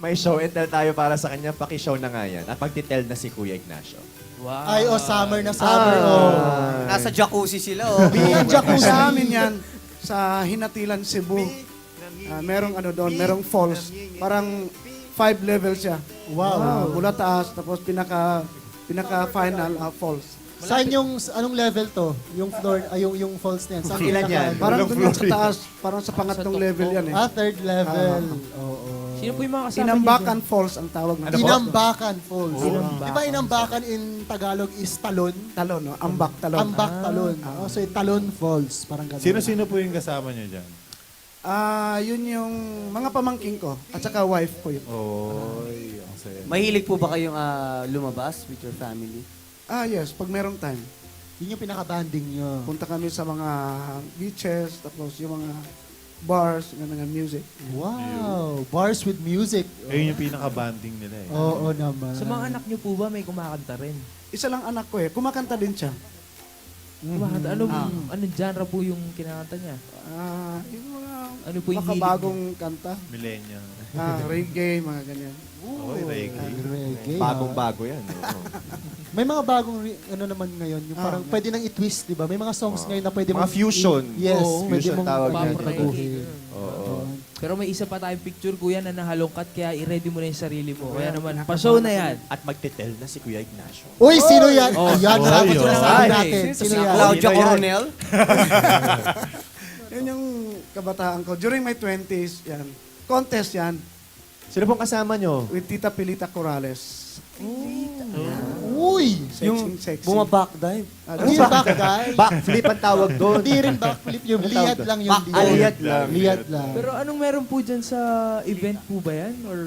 May show and tell tayo para sa kanya. Paki-show na nga yan. At magtitel na si Kuya Ignacio. Wow. Ay, summer na summer. Nasa jacuzzi sila, oh. May jacuzzi. Sa amin yan, sa Hinatilan, Cebu. Merong ano doon, merong falls. Parang 5 levels siya. Wow. Mula taas, tapos pinaka-final falls. Saan yung, anong level to? Yung floor, yung falls na yan? Saan Ilan yan? Parang doon yan sa taas, parang sa pangatlong level yan eh. third level. Oo. Sino po yung mga kasama Inambakan Falls ang tawag ng Inambakan Falls. Inambakan. Di ba Inambakan in Tagalog is talon? talon, no? Ambak talon. Ambak talon. So Talon Falls. Parang gano'n. Sino-sino po yung kasama niyo dyan? Yun yung mga pamangking ko at saka wife ko yun. Oy, ang saya. Mahilig po ba kayong lumabas with your family? Yes, pag merong time. Yun yung pinaka-banding nyo. Punta kami sa mga beaches, tapos yung mga bars, yung mga music. Wow. Bars with music. Ayun yung pinaka-banding nila eh. Oo naman. Sa mga anak niyo po ba may kumakanta rin? Isa lang anak ko eh, kumakanta din siya. Kumakanta? Anong genre po yung kinakanta niya? Yung mga Ano po yung makabagong kanta. Millennial. Reggae, mga ganyan. Oy, reggae. Reggae. Bagong-bago yan. Oo. May mga bagong ano naman ngayon, yung parang pwede nang i-twist, di ba? May mga songs ngayon na pwede Mga fusion. Yes, Oo, pwede fusion mong tawag yan. baguhin. Oo. Pero may isa pa tayong picture, kuya, na nahalongkat, kaya i-ready mo na yung sarili mo. Kaya naman, pa-show na yan. At magtitel na si Kuya Ignacio. Uy, sino yan? Oh. Ayan, Oy, dapat oy. sinasabi Ay, natin. Sino yan? Claudia Sino yan? Coronel? Yun yung kabataan ko. During my 20s, yan. Contest yan. Sino pong kasama nyo? With Tita Pilita Corrales. Uy! Sexy, sexy. Buma-backdive. Hindi yung backdive. Backflip ang tawag doon. Hindi rin backflip yung liad lang yung Liad lang. Liad lang. Pero anong meron po dyan sa event po ba yan? Or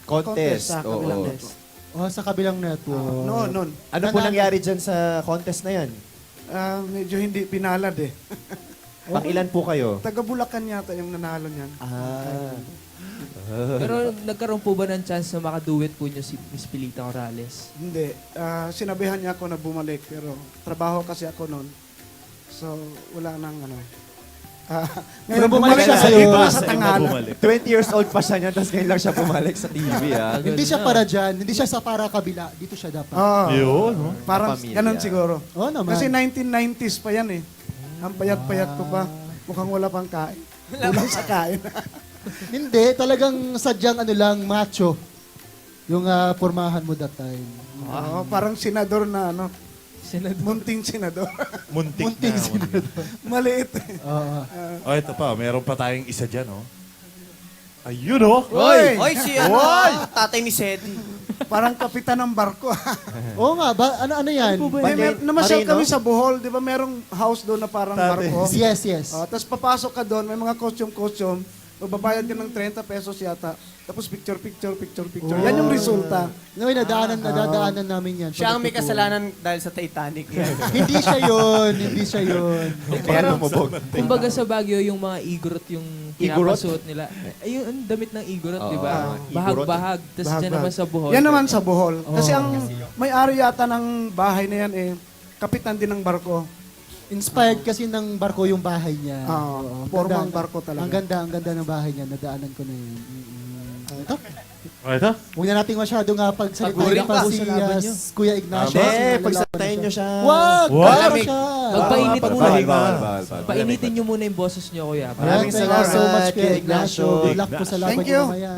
Contest. sa Oo. kabilang desk. Sa kabilang network. Noon. Ano po nangyari dyan sa contest na yan? Medyo hindi pinalad eh. Pang ilan po kayo? Taga Bulacan yata yung nanalo niyan. pero nagkaroon po ba ng chance na makaduet po niyo si Miss Pilita Corrales? Hindi. Sinabihan niya ako na bumalik pero trabaho kasi ako noon. So, wala nang ano. Ngayon bumalik siya sa sa'yo. dito Iba sa iba Tangala. bumalik. 20 years old pa siya niya, tapos ngayon lang siya bumalik sa TV, ah. Hindi siya para dyan. Hindi siya sa para kabila. Dito siya dapat. Yun, no? Parang Kapamilya. ganun siguro. Oo naman. Kasi 1990s pa yan eh. Ang payat-payat ko pa. Mukhang wala pang kain. Kulang sa kain. Hindi. Talagang sadyang ano lang, macho. Yung pormahan mo that time. Parang senador na ano. Senador. Munting senador. Muntik Munting na. sinunod. Maliit eh. Oo. Oh, ito pa. Meron pa tayong isa dyan, oh. Ayun, oh. Oy! Oy, si tatay ni Sedi. Parang kapitan ng barko. Oo nga. Ano yan? Namasyal Marino? kami sa Bohol. Di ba merong house doon na parang Dati. barko? Yes, yes. Tapos papasok ka doon, may mga costume. Magbabayad ka ng 30 pesos yata. Tapos picture. Yan yung resulta. No, nadadaanan namin yan. Siya ang may kasalanan dahil sa Titanic. Hindi siya yun. Hindi siya yun. Kaya lumubog. Kumbaga sa Baguio, yung mga igorot yung Igorot? pinapasuot nila. Ayun, ang damit ng igorot, di ba? Oo. Bahag-bahag. Tapos dyan naman sa buhol. Yan naman sa Bohol. Kasi ang may-ari yata ng bahay na yan kapitan din ng barko. Inspired kasi ng barko yung bahay niya. Oo, Ang formang ganda. barko talaga. Ang ganda ng bahay niya. Nadaanan ko na yun. Ito. Oh, ito? Huwag na nating masyado nga pagsalitain Paguring pa pa si sa laban niyo. Kuya Ignacio. Hindi, pagsatayin nyo siya. Wag! Wag. Bawal Malamig. siya. Magpainit Bawal, muna. bawal, bawal. Painitin nyo muna yung boses nyo, kuya. Maraming Maraming salamat so salamat, much, Kuya Kuya Ignacio. Ignacio. Good luck po sa laban Thank niyo you. mamaya.